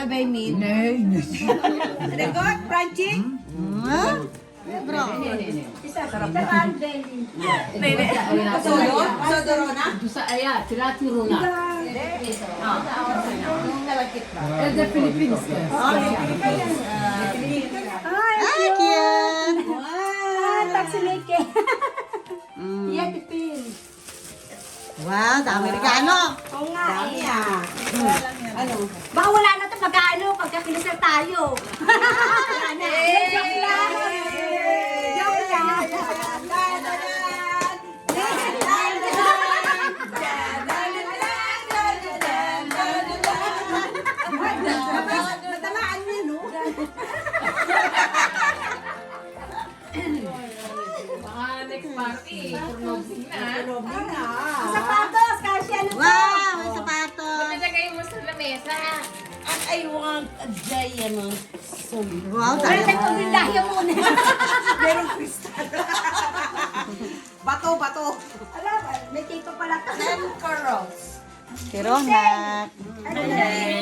by meat. Nay, nay. Regot, crunchy. Bro. Sodoro na? Sa aya, sila tiro na. The Philippines. Ay, cute. Taksimike. Yan, tipin. Wow, dami regalo. Oo nga. Dami ah. Ano? Baka wala na ito pagkaano pagka kinasal tayo. Wala na. Joke lang. Joke lang. Natamaan niya, no? Baka next party, purnobing na. Sapatos, kasi ano to? Wow, may sapatos. Nalagay mo sa lamesa. At I want a giant solid. Wow, Wala dami. tayong pagdindahya muna. Merong kristal. Bato. Alam, may tipo pala to. 10 corals. Tironat.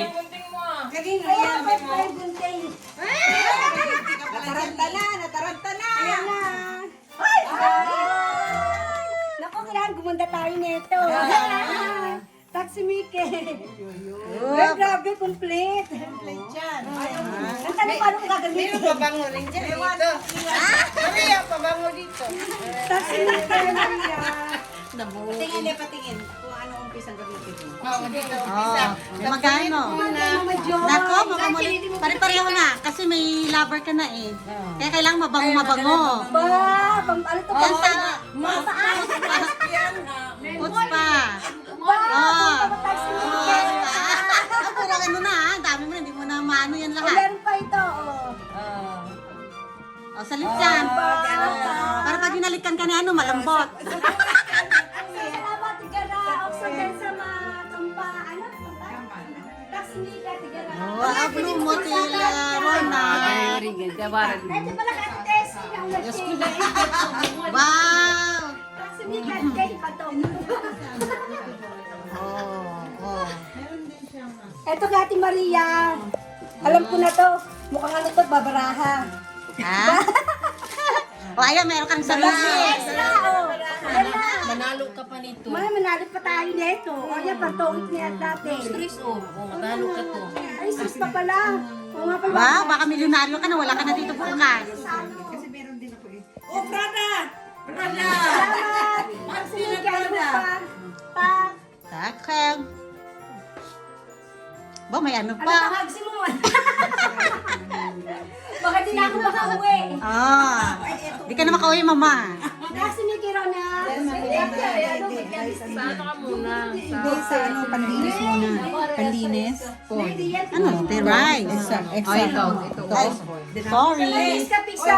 Punting mo. Kanina Kaya, yan. may pregunting. Nataranta na. Ayan na. Ay! Naku, kailangan gumanda tayo nito. Taksimike. Ay, grabe, complete. Diyan. Ang tanong paano ko gagamitin? Pabango rin dyan. Dito. Maria, pabango dito. Taksimike, Maria. Patingin. Kung ano umpisang gamitin mo. Oh, magkano? Nako, makamulit. Pare-pareho na. Kasi may lover ka na eh. Kaya kailangan mabango-mabango. Ba, ano to? Yan sa Yan. puts pa. Ba, Oh. taksimike. Puro ano na ha. Dami mo na. Hindi mo na maano yan O, lahat. meron pa ito. O, salit dyan. Para pag hinalikan ka ni ano, malambot. Salamat, tigara. Okso din sa mga kampa. Ano? Taksimike, tigara. Wow, blue motila. Rona. Ito pala kates. Wow. Taksimike, tigara. Patong. Oh. Ito kay Ate Maria. Alam ko na to. Mukhang ano to, babaraha. Ha? O, ayan, meron kang salusin. Extra, oh. Ayan na. Manalo ka pa nito. May manalo pa tayo nito. O yan, pantongit niya dati. Chris, manalo ka to. Ay, sus pa pala. O nga pala. Wow, baka milyonaryo ka na. Wala ka na dito bukas. Oh, Prada! Salamat. Taksimike, ano pa? Pa. Takang. Ba, may ano Ano pa? pa, hagsi mo? Baka di na ako makauwi. Ah, di ka na makauwi, mama. Taksimike raw na. Sa ano ka muna? Sa ano, panlinis muna. Panlinis. Ano? The rice. Exact. Ito. Sorry. Pizza, pizza.